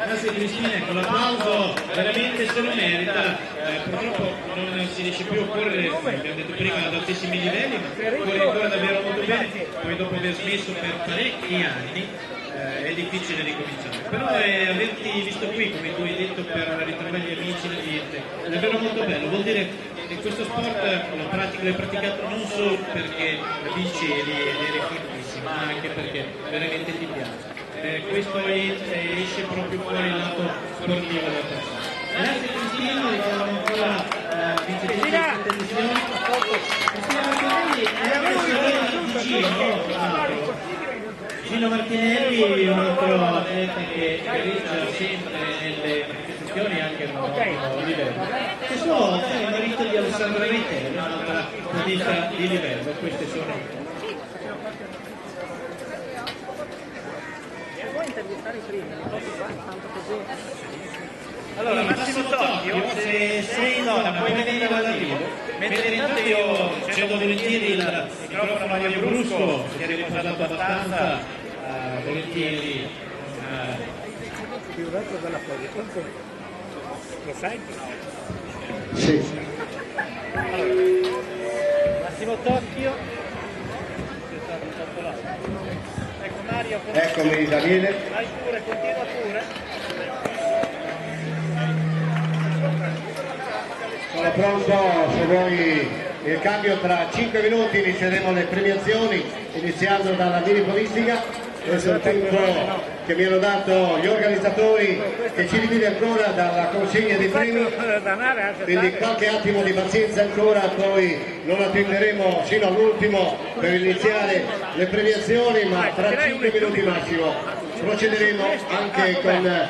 Grazie Cristina, con l'applauso veramente se lo merita. Purtroppo non si riesce più a correre, come abbiamo detto prima, ad altissimi livelli, ma corre ancora davvero molto bene, poi dopo aver smesso per parecchi anni è difficile ricominciare. Però averti visto qui, come tu hai detto, per ritrovare gli amici, l'ambiente, è davvero molto bello, vuol dire che questo sport l'hai praticato non solo perché vinci e eri fortissimo, ma anche perché veramente ti piace. Questo esce proprio fuori il lato sportivo della persona. Grazie Cristina, ricordiamo ancora vincitrice di televisione. Cristina Martinelli è la sorella di Gino Martinelli, un altro atleta che gareggia sempre nelle manifestazioni anche a un ottimo livello. E suo è il marito di Alessandra Reitero, un'altra tenista di livello. Queste sono intervistare prima, tanto così. Allora, Massimo Tocchio, se sei in zona puoi venire dall'arrivo, mentre intanto io cedo volentieri il microfono a Mario Brusco, che ha riposato abbastanza, volentieri. Più un altro dalla foto, lo sai? Sì. Allora, Massimo Tocchio. Ecco Mario, Eccomi Daniele. vai pure, continua pure. Sono pronto, se vuoi il cambio tra 5 minuti inizieremo le premiazioni, iniziando dalla mini polistica. Questo è il tempo che mi hanno dato gli organizzatori, che ci divide ancora dalla consegna dei premi, quindi qualche attimo di pazienza ancora, poi non attenderemo fino all'ultimo per iniziare le premiazioni, ma tra 5 minuti massimo procederemo anche con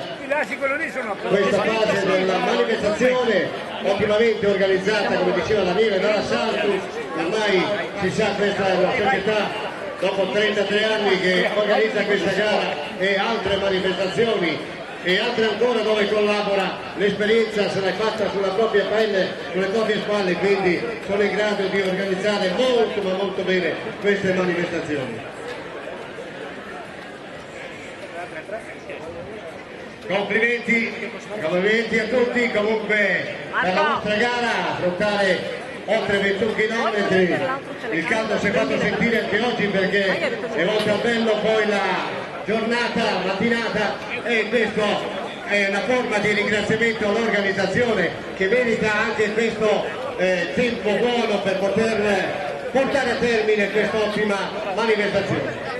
questa fase della manifestazione ottimamente organizzata, come diceva Daniele, dalla Santus. Ormai si sa, questa è una società dopo 33 anni che organizza questa gara e altre manifestazioni e altre ancora dove collabora, l'esperienza se l'è fatta sulla propria pelle, sulle proprie spalle, quindi sono in grado di organizzare molto ma molto bene queste manifestazioni. Complimenti a tutti, comunque per la nostra gara affrontare oltre 21 km, il caldo si è fatto sentire anche oggi perché è molto bello poi la giornata, la mattinata, e questo è una forma di ringraziamento all'organizzazione che merita anche questo tempo buono per poter portare a termine quest'ottima manifestazione.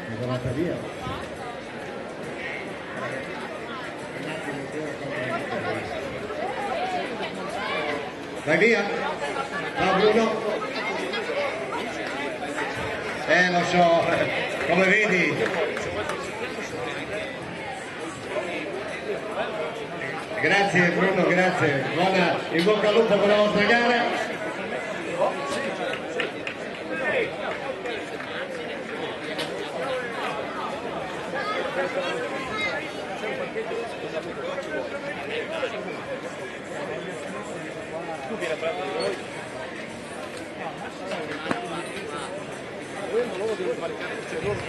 È volata via. Vai via? Ciao Bruno. Lo so, come vedi. Grazie Bruno, grazie. Buona, in bocca al lupo per la vostra gara.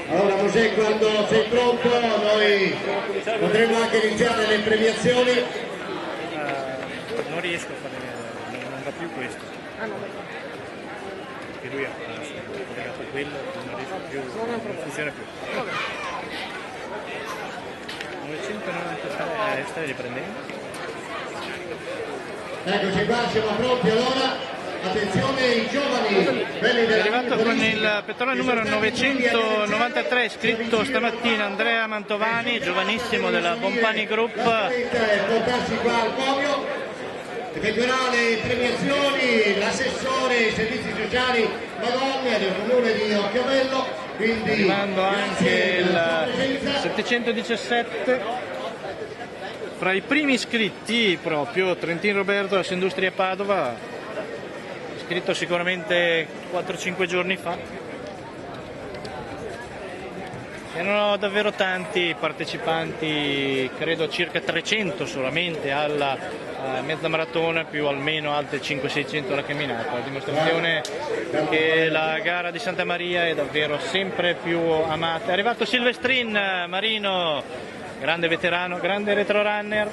Allora Mosè, quando sei pronto noi potremo anche iniziare le premiazioni. Non riesco a fare, non va più questo. Perché lui ha collegato quello, non riesco più, non funziona più. 996, stai riprendendo? Eccoci qua, siamo pronti allora. Attenzione i giovani, quelli della È arrivato con il pettorale numero 993, scritto stamattina Andrea Mantovani, giovanissimo della Bompani Group. Portarsi qua al podio, effettuerà le premiazioni l'assessore ai servizi sociali Madonna del comune di Occhiavello, quindi Arrivando anche il 717. Fra i primi iscritti proprio Trentin Roberto, Industria Padova, iscritto sicuramente 4-5 giorni fa. Erano davvero tanti partecipanti, credo circa 300 solamente alla mezza maratona, più almeno altre 500-600 alla camminata, a dimostrazione che la gara di Santa Maria è davvero sempre più amata. È arrivato Silvestrin Marino, grande veterano, grande retro runner,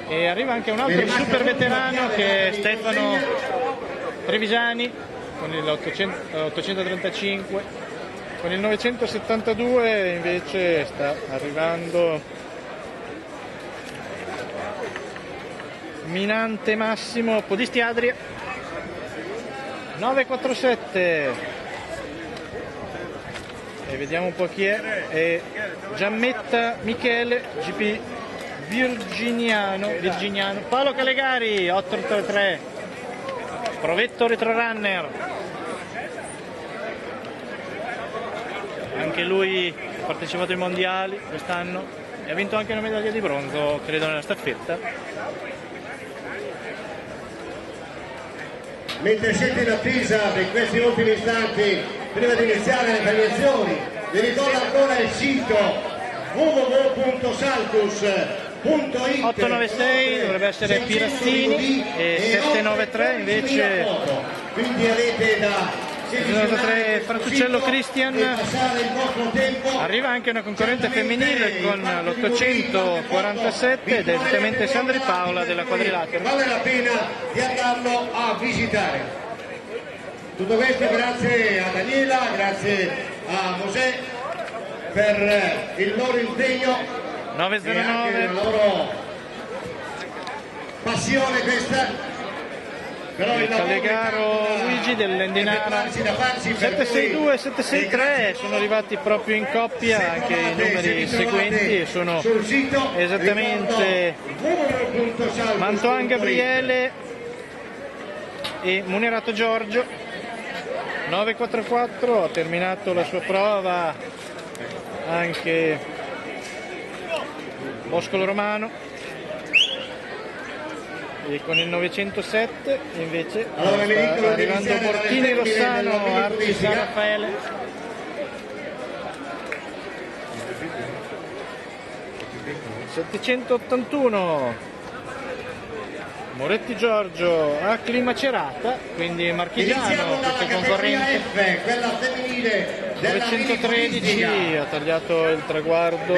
e arriva anche un altro super veterano che è Stefano Trevisani con il 835. Con il 972 invece sta arrivando Minante Massimo Podisti Adria, 947, e vediamo un po' chi è Giammetta Michele, GP Virginiano, Paolo Calegari, 883, Provetto Retro Runner. Anche lui ha partecipato ai mondiali quest'anno e ha vinto anche una medaglia di bronzo, credo, nella staffetta. Mentre siete in attesa di questi ultimi istanti, prima di iniziare le premiazioni, vi ricordo ancora il sito www.saltus.it. 896 dovrebbe essere Pirazzini e 793 invece quindi avete da 793 Frantuccello Christian. Arriva anche una concorrente femminile con l'847 ed è esattamente Sandri Paola della Quadrilatero. Vale la pena di andarlo a visitare. Tutto questo grazie a Daniela, grazie a Mosè per il loro impegno 909 e anche la loro passione questa. il Calegaro Luigi dell'Endinara 762 e 763 sono arrivati proprio in coppia anche i numeri seguenti e sono esattamente Mantoan Gabriele e Munerato Giorgio. 944 ha terminato la sua prova anche Boscolo Romano, e con il 907 invece sta arrivando Portini Rossano, Arci San Raffaele. (781) Moretti Giorgio a Climacerata, quindi marchigiano, questo concorrente. Quella femminile 913 ha tagliato il traguardo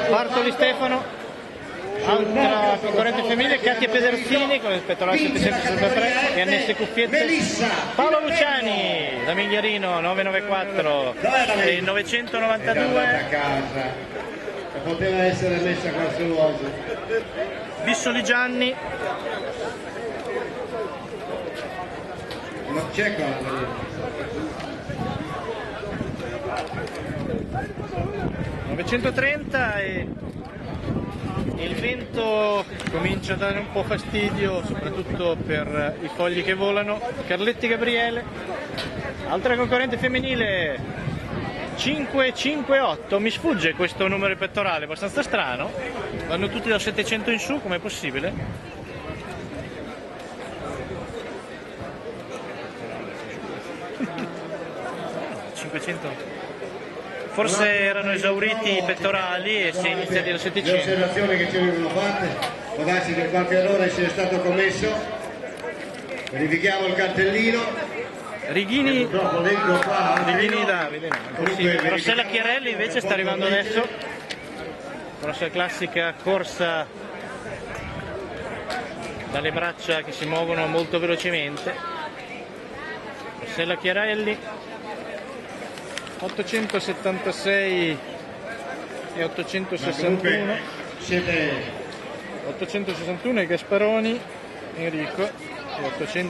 Bartoli Stefano. Altra concorrente femminile Katia Pedersini con il pettorale 763 e annesse cuffiette Paolo Luciani da Migliarino 994 e 992 a casa, poteva essere messa qualsiasi. Bissoli Gianni, non c'è cosa. 930 e il vento comincia a dare un po' fastidio, soprattutto per i fogli che volano. Carletti Gabriele, altra concorrente femminile 558, mi sfugge questo numero pettorale, abbastanza strano, vanno tutti da 700 in su, com'è possibile? Forse erano esauriti i pettorali e si è iniziati da 700. Le osservazioni che ci vengono fatte, può darsi che qualche errore sia stato commesso. Verifichiamo il cartellino. Righini Davide. Rossella Chiarelli invece sta arrivando adesso. Grossa classica corsa dalle braccia che si muovono molto velocemente. Rossella Chiarelli 876 e 861. 861 e Gasparoni Enrico e 800